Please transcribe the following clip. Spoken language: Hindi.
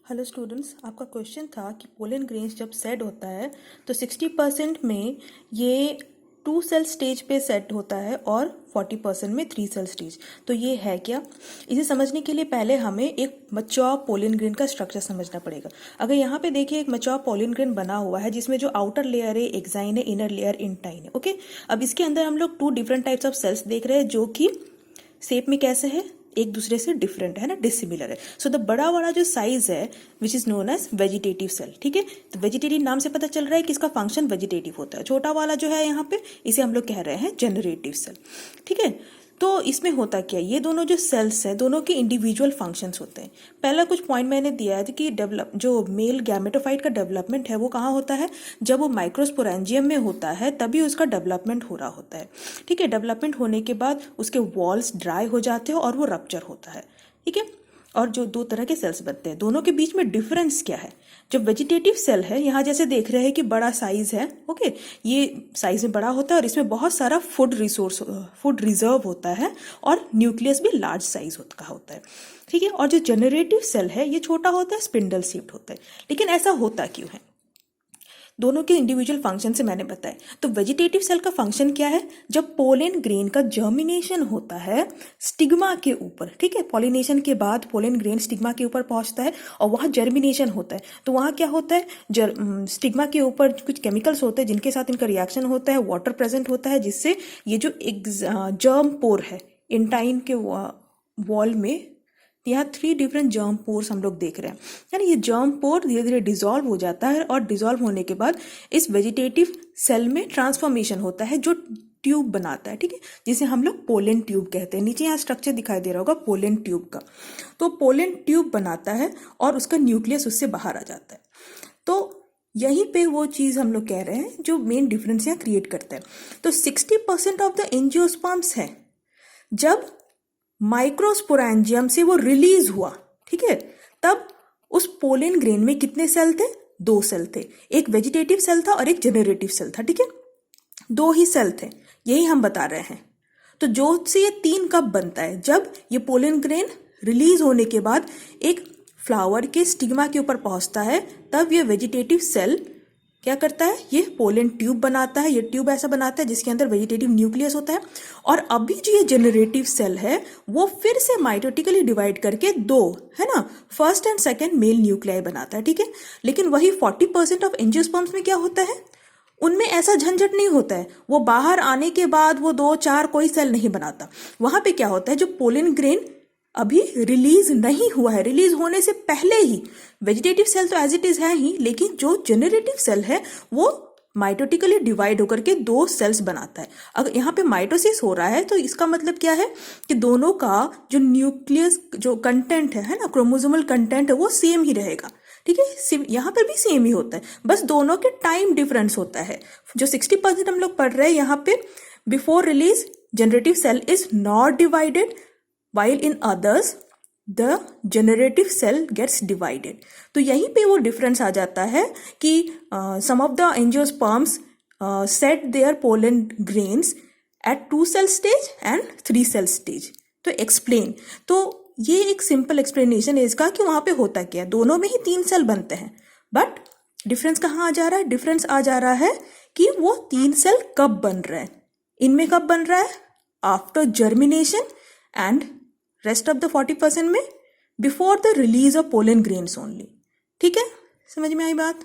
हेलो स्टूडेंट्स, आपका क्वेश्चन था कि पोलन ग्रेन्स जब सेट होता है तो 60% में ये 2 सेल स्टेज पे सेट होता है और 40% में 3 सेल स्टेज। तो ये है क्या? इसे समझने के लिए पहले हमें एक मैच्योर पोलन ग्रेन का स्ट्रक्चर समझना पड़ेगा। अगर यहाँ पे देखिए एक मैच्योर पोलन ग्रेन बना हुआ है जिसमें जो आउटर लेयर है एक्साइन है, इनर लेयर इंटाइन है। ओके, अब इसके अंदर हम लोग 2 डिफरेंट टाइप्स ऑफ सेल्स देख रहे हैं जो कि शेप में कैसे है, एक दूसरे से डिफरेंट है ना, डिसिमिलर है। सो द बड़ा वाला जो साइज है which is known as vegetative cell. ठीक है, तो वेजिटेटिव नाम से पता चल रहा है कि इसका फंक्शन वेजिटेटिव होता है। छोटा वाला जो है यहाँ पे इसे हम लोग कह रहे हैं जनरेटिव सेल। ठीक है, तो इसमें होता क्या, ये दोनों जो सेल्स हैं दोनों के इंडिविजुअल फंक्शंस होते हैं। पहला कुछ पॉइंट मैंने दिया है कि डेवलप जो मेल गैमेटोफाइट का डेवलपमेंट है वो कहाँ होता है, जब वो माइक्रोस्पोरेंजियम में होता है तभी उसका डेवलपमेंट हो रहा होता है। ठीक है, डेवलपमेंट होने के बाद उसके वॉल्स ड्राई हो जाते हैं और वो रप्चर होता है। ठीक है, और जो 2 तरह के सेल्स बनते हैं दोनों के बीच में डिफरेंस क्या है। जो वेजिटेटिव सेल है यहाँ जैसे देख रहे हैं कि बड़ा साइज है। ओके, ये साइज में बड़ा होता है और इसमें बहुत सारा फूड रिजर्व होता है और न्यूक्लियस भी लार्ज साइज का होता है। ठीक है, और जो जनरेटिव सेल है ये छोटा होता है, स्पिंडल शेप्ड होता है। लेकिन ऐसा होता क्यों है? दोनों के इंडिविजुअल फंक्शन से मैंने बताया। तो वेजिटेटिव सेल का फंक्शन क्या है, जब पोलन ग्रेन का जर्मिनेशन होता है स्टिग्मा के ऊपर। ठीक है, पॉलिनेशन के बाद पोलन ग्रेन स्टिग्मा के ऊपर पहुंचता है और वहां जर्मिनेशन होता है। तो वहां क्या होता है, स्टिग्मा के ऊपर कुछ केमिकल्स होते हैं जिनके साथ इनका रिएक्शन होता है, वाटर प्रेजेंट होता है, जिससे ये जो एक जर्म पोर है इंटाइन के वॉल में, यहाँ 3 डिफरेंट जर्म पोर्स हम लोग देख रहे हैं। यानी ये जर्म पोर धीरे धीरे डिसॉल्व हो जाता है और डिसॉल्व होने के बाद इस वेजिटेटिव सेल में ट्रांसफॉर्मेशन होता है जो ट्यूब बनाता है। ठीक है, जिसे हम लोग पोलन ट्यूब कहते हैं। नीचे यहाँ स्ट्रक्चर दिखाई दे रहा होगा पोलन ट्यूब का। तो पोलन ट्यूब बनाता है और उसका न्यूक्लियस उससे बाहर आ जाता है। तो यहीं पे वो चीज हम लोग कह रहे हैं जो मेन डिफरेंस यहाँ क्रिएट करता है। तो 60% ऑफ द एंजियोस्पर्म्स है जब माइक्रोस्पोरेंजियम से वो रिलीज हुआ। ठीक है, तब उस पोलन ग्रेन में कितने सेल थे? 2 सेल थे, एक वेजिटेटिव सेल था और एक जनरेटिव सेल था। ठीक है, 2 ही सेल थे, यही हम बता रहे हैं। तो जो से ये 3 कब बनता है, जब ये पोलन ग्रेन रिलीज होने के बाद एक फ्लावर के स्टिग्मा के ऊपर पहुंचता है, तब ये वेजिटेटिव सेल क्या करता है, ये पोलन ट्यूब बनाता है। ये ट्यूब ऐसा बनाता है जिसके अंदर वेजिटेटिव न्यूक्लियस होता है। और अभी जो ये जनरेटिव सेल है वो फिर से माइटोटिकली डिवाइड करके 2 है ना, first and second male nuclei बनाता है। ठीक है, लेकिन वही 40% ऑफ एंजियोस्पर्म्स में क्या होता है, उनमें ऐसा झंझट नहीं होता है। वो बाहर आने के बाद वो 2-4 कोई सेल नहीं बनाता। वहां पे क्या होता है, जो पोलन ग्रेन अभी रिलीज नहीं हुआ है, रिलीज होने से पहले ही वेजिटेटिव सेल तो एज इट इज है ही, लेकिन जो जनरेटिव सेल है वो माइटोटिकली डिवाइड होकर के 2 सेल्स बनाता है। अगर यहाँ पे माइटोसिस हो रहा है तो इसका मतलब क्या है कि दोनों का जो न्यूक्लियस जो कंटेंट है ना, क्रोमोसोमल कंटेंट है, वो सेम ही रहेगा। ठीक है, यहाँ पर भी सेम ही होता है, बस दोनों के टाइम डिफरेंस होता है। जो 60% हम लोग पढ़ रहे हैं यहाँ पे, before release generative cell is not divided, while in others the generative cell gets divided। तो यहीं पे वो डिफरेंस आ जाता है कि some of the angiosperms set their pollen grains at 2 cell stage and 3 cell stage। तो एक्सप्लेन, तो ये एक सिंपल एक्सप्लेनेशन है इसका कि वहां पे होता क्या है। दोनों में ही 3 सेल बनते हैं, बट डिफरेंस कहाँ आ जा रहा है, डिफरेंस आ जा रहा है कि वो 3 सेल कब बन रहा है। इनमें कब बन रहा है, after germination, and rest of the 40% में before the release of pollen grains only. ठीक है, समझ में आई बात?